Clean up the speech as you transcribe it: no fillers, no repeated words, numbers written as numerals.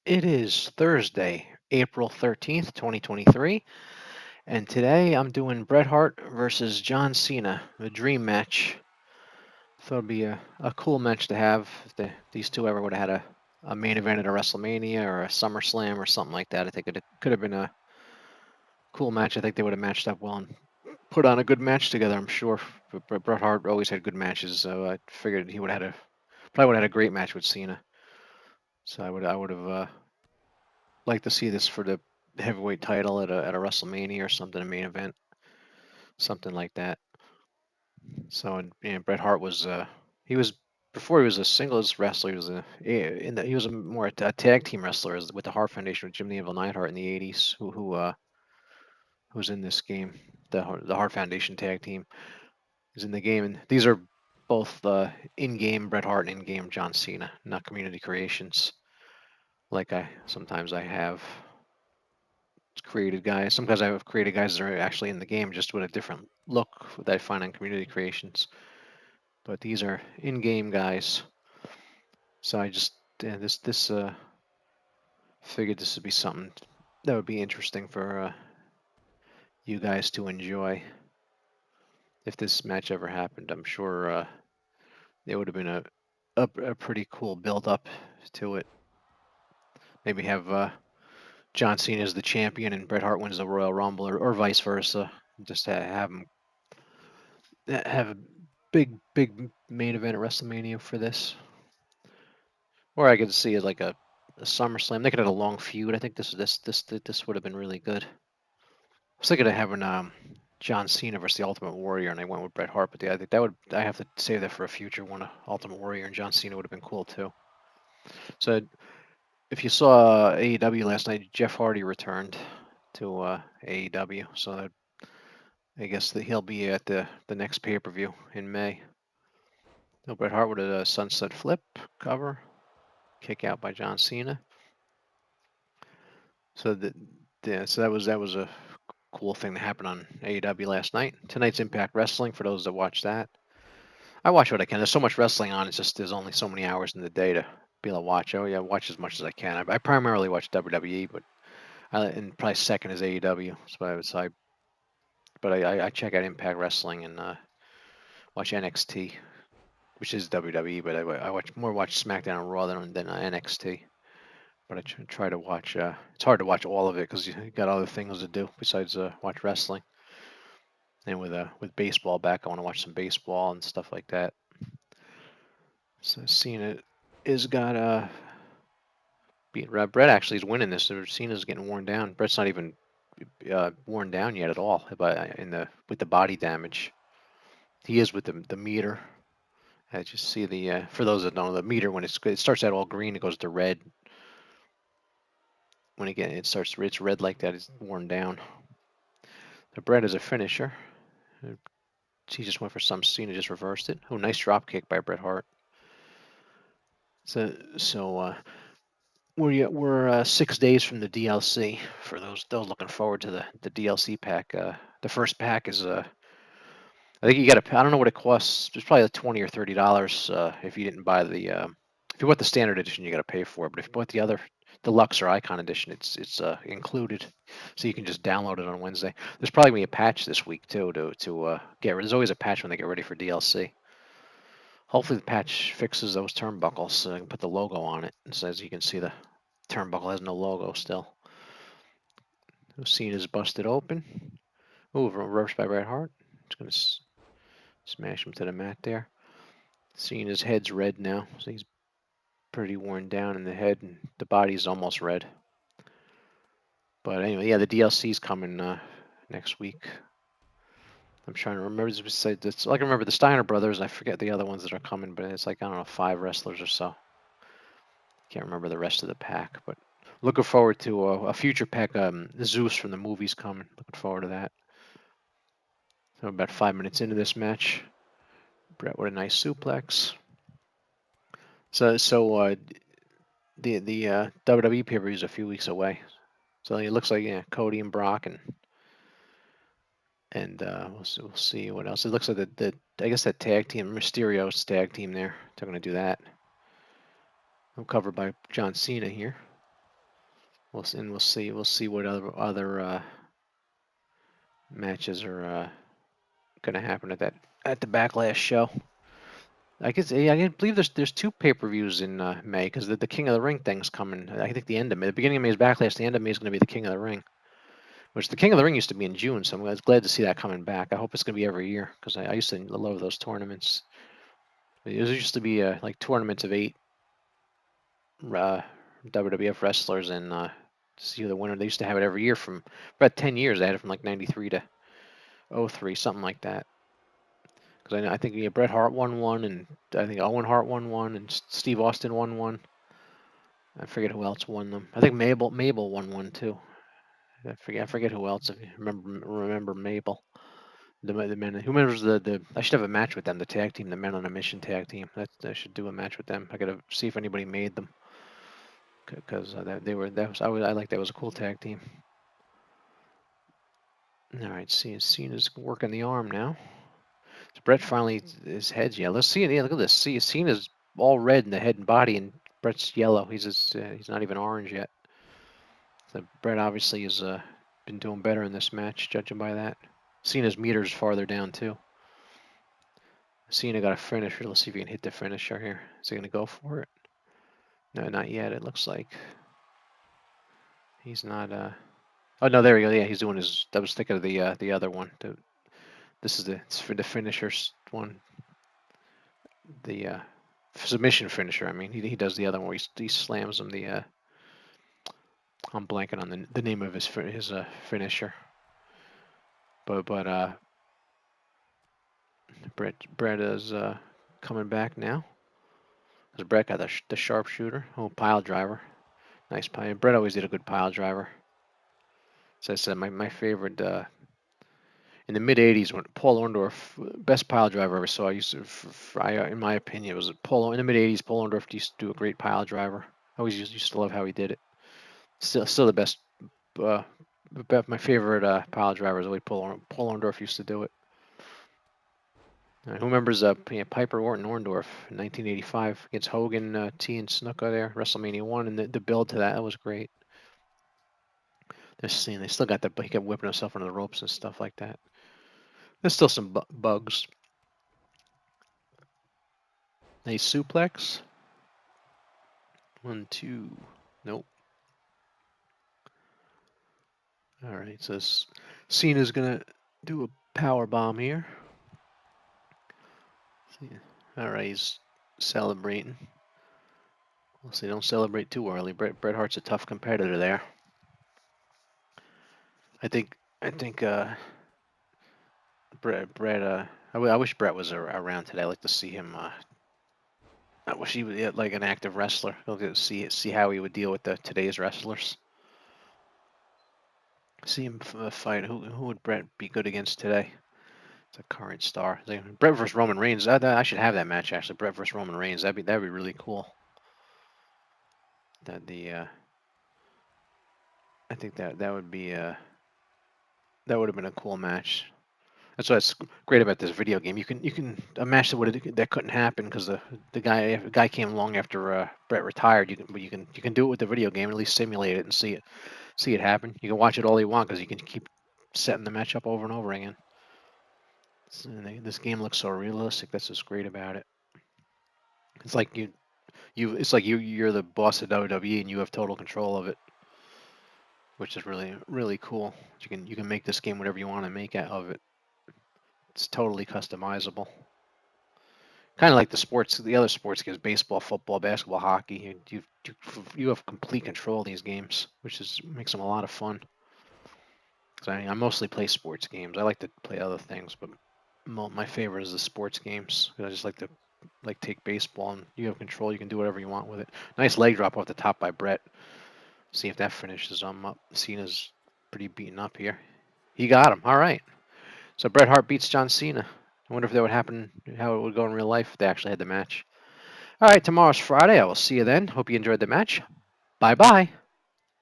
It is Thursday, April 13th, 2023, and today I'm doing Bret Hart versus John Cena, a dream match. Thought it'd be a cool match to have if these two ever would have had a main event at a WrestleMania or a SummerSlam or something like that. I think it could have been a cool match. I think they would have matched up well and put on a good match together, I'm sure. But Bret Hart always had good matches, so I figured he would have had probably would have had a great match with Cena. So I would have like to see this for the heavyweight title at a WrestleMania or something, a main event, something like that. So and Bret Hart was he was before he was a singles wrestler. He was he was more a tag team wrestler with the Hart Foundation with Jim the Anvil Neidhart in the '80s, who was in this game. The Hart Foundation tag team is in the game, and these are both in-game Bret Hart and in-game John Cena, not community creations like I sometimes I have created guys. Sometimes I've created guys that are actually in the game just with a different look that I find on community creations. But these are in-game guys. So I just this figured this would be something that would be interesting for you guys to enjoy if this match ever happened. I'm sure it would have been a pretty cool build up to it. Maybe have John Cena as the champion and Bret Hart wins the Royal Rumble, or vice versa. Just to have a big main event at WrestleMania for this. Or I could see it like a SummerSlam. They could have a long feud. I think this would have been really good. I was thinking of having John Cena versus the Ultimate Warrior, and I went with Bret Hart. But I think I have to save that for a future one. Ultimate Warrior and John Cena would have been cool too. So if you saw AEW last night, Jeff Hardy returned to AEW. So I guess that he'll be at the next pay per view in May. No, Bret Hart with a sunset flip cover, kick out by John Cena. So so that was a cool thing that happened on AEW last night. Tonight's Impact Wrestling for those that watch that. I watch what I can. There's so much wrestling on. It's just there's only so many hours in the day to be able to watch. Oh yeah, watch as much as I can. I primarily watch WWE, but and probably second is AEW. So I would say, but I check out Impact Wrestling and watch NXT, which is WWE, but I watch SmackDown and Raw than NXT. But I try to watch. It's hard to watch all of it because you got other things to do besides watch wrestling. And with baseball back, I want to watch some baseball and stuff like that. So Cena is got Brett actually is winning this. So Cena's getting worn down. Brett's not even worn down yet at all, but in the with the body damage, he is with the meter. I just see the for those that don't know, the meter when it starts out all green, it goes to red. When again it's red like that, it's worn down. The Brett is a finisher. He just went for some. Cena just reversed it. Oh, nice drop kick by Bret Hart. So we're 6 days from the DLC. For those looking forward to the DLC pack, the first pack is I think you got to. I don't know what it costs. It's probably like $20 or $30 if you didn't buy the. If you bought the standard edition, you got to pay for it. But if you bought the other deluxe or icon edition, it's included, so you can just download it on Wednesday. There's probably gonna be a patch this week too to get rid. There's always a patch when they get ready for DLC. Hopefully the patch fixes those turnbuckles so I can put the logo on it. It says you can see the turnbuckle has no logo still. Cena's busted open. Ooh, reversed by Bret Hart. It's gonna smash him to the mat there. Cena's head's red now, so he's pretty worn down in the head, and the body's almost red. But anyway, yeah, the DLC's coming next week. I'm trying to remember. It's like I remember the Steiner brothers. I forget the other ones that are coming, but it's like I don't know, 5 wrestlers or so. Can't remember the rest of the pack, but looking forward to a future pack. Zeus from the movie's coming. Looking forward to that. So about 5 minutes into this match, Brett with a nice suplex. So the WWE pay-per-view is a few weeks away. So it looks like Cody and Brock and we'll see what else. It looks like the I guess that tag team Mysterio's tag team there. They're gonna do that. I'm covered by John Cena here. we'll see what other matches are gonna happen at the Backlash show. I guess yeah, I believe there's two pay-per-views in May because the King of the Ring thing's coming. I think the end of May, the beginning of May is Backlash. The end of May is going to be the King of the Ring, which the King of the Ring used to be in June. So I'm glad to see that coming back. I hope it's going to be every year because I used to love those tournaments. There used to be like tournaments of 8 uh, WWF wrestlers and see the winner. They used to have it every year from about 10 years. They had it from like 93 to '03, something like that. Because I think yeah, Bret Hart won one, and I think Owen Hart won one, and Steve Austin won one. I forget who else won them. I think Mabel won one too. I forget who else. If you remember Mabel, the men. Who remembers the? I should have a match with them. The tag team, the Men on a Mission tag team. I should do a match with them. I gotta see if anybody made them because they were that was I like that was a cool tag team. All right, Cena's working the arm now. So Brett finally his head's yellow. Let's see it. Yeah, look at this. See, Cena's all red in the head and body, and Brett's yellow. He's not even orange yet. So Brett obviously has been doing better in this match, judging by that. Cena's meter's farther down too. Cena got a finisher. Let's see if he can hit the finisher here. Is he gonna go for it? No, not yet. It looks like he's not. Oh no, there we go. Yeah, he's doing his. I was thinking of the other one. This is it's for the finisher one. The submission finisher. I mean, he does the other one where he slams him. I'm blanking on the name of his finisher. But Brett is coming back now. Because Brett got the sharpshooter. Oh, pile driver. Nice pile. Brett always did a good pile driver. So I said my favorite in the mid '80s when Paul Orndorff, best pile driver I ever saw. I used to, in my opinion, it was Paul in the mid '80s. Paul Orndorff used to do a great pile driver. I always used to love how he did it. Still the best. Uh, my favorite pile driver is the way Paul Orndorff used to do it. Who remembers Piper Orndorff in 1985 against Hogan, T and Snuka there, WrestleMania 1, and the build to that was great. They're seeing they still got he kept whipping himself under the ropes and stuff like that. There's still some bugs. A suplex. 1, 2. Nope. All right, so Cena's gonna do a power bomb here. All right, he's celebrating. We'll see. Don't celebrate too early. Bret Hart's a tough competitor there. I think Bret. I wish Bret was around today. I'd like to see him. I wish he was like an active wrestler. I'll get to see how he would deal with today's wrestlers. See him fight. Who would Bret be good against today? It's a current star. Bret versus Roman Reigns. I should have that match actually. Bret versus Roman Reigns. That'd be really cool. I think that would be that would have been a cool match. That's what's great about this video game. You can a match that couldn't happen because the guy came along after Bret retired. You can do it with the video game, at least simulate it and see it happen. You can watch it all you want because you can keep setting the match up over and over again. This game looks so realistic. That's what's great about it. It's like you're the boss of WWE and you have total control of it, which is really cool. You can make this game whatever you want to make out of it. It's totally customizable. Kind of like the other sports games, baseball, football, basketball, hockey. You have complete control of these games, which makes them a lot of fun. I mostly play sports games. I like to play other things, but my favorite is the sports games. I just like to take baseball and you have control. You can do whatever you want with it. Nice leg drop off the top by Bret. See if that finishes him up. Cena's pretty beaten up here. He got him. All right. So Bret Hart beats John Cena. I wonder if that would happen, how it would go in real life if they actually had the match. All right, tomorrow's Friday. I will see you then. Hope you enjoyed the match. Bye-bye.